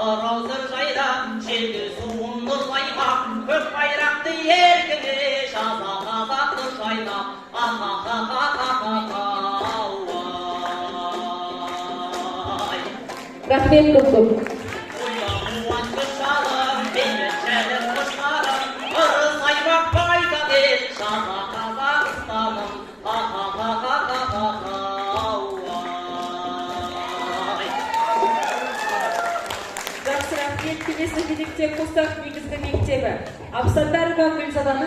Ораузыр жайда шерге суынды саймақ, көк байрақты еркіне жаза қазақты жайнап, ай. Рахмет көптім. Ойлауан күшалым, беймен жәлім құшқарым, ұры саймақ байда дел, жаза Қазақстаным, ай. Жақсы рахмет, келесі кезекте Қостақ негізгі мектебі. Абсандарова Гүлзаданың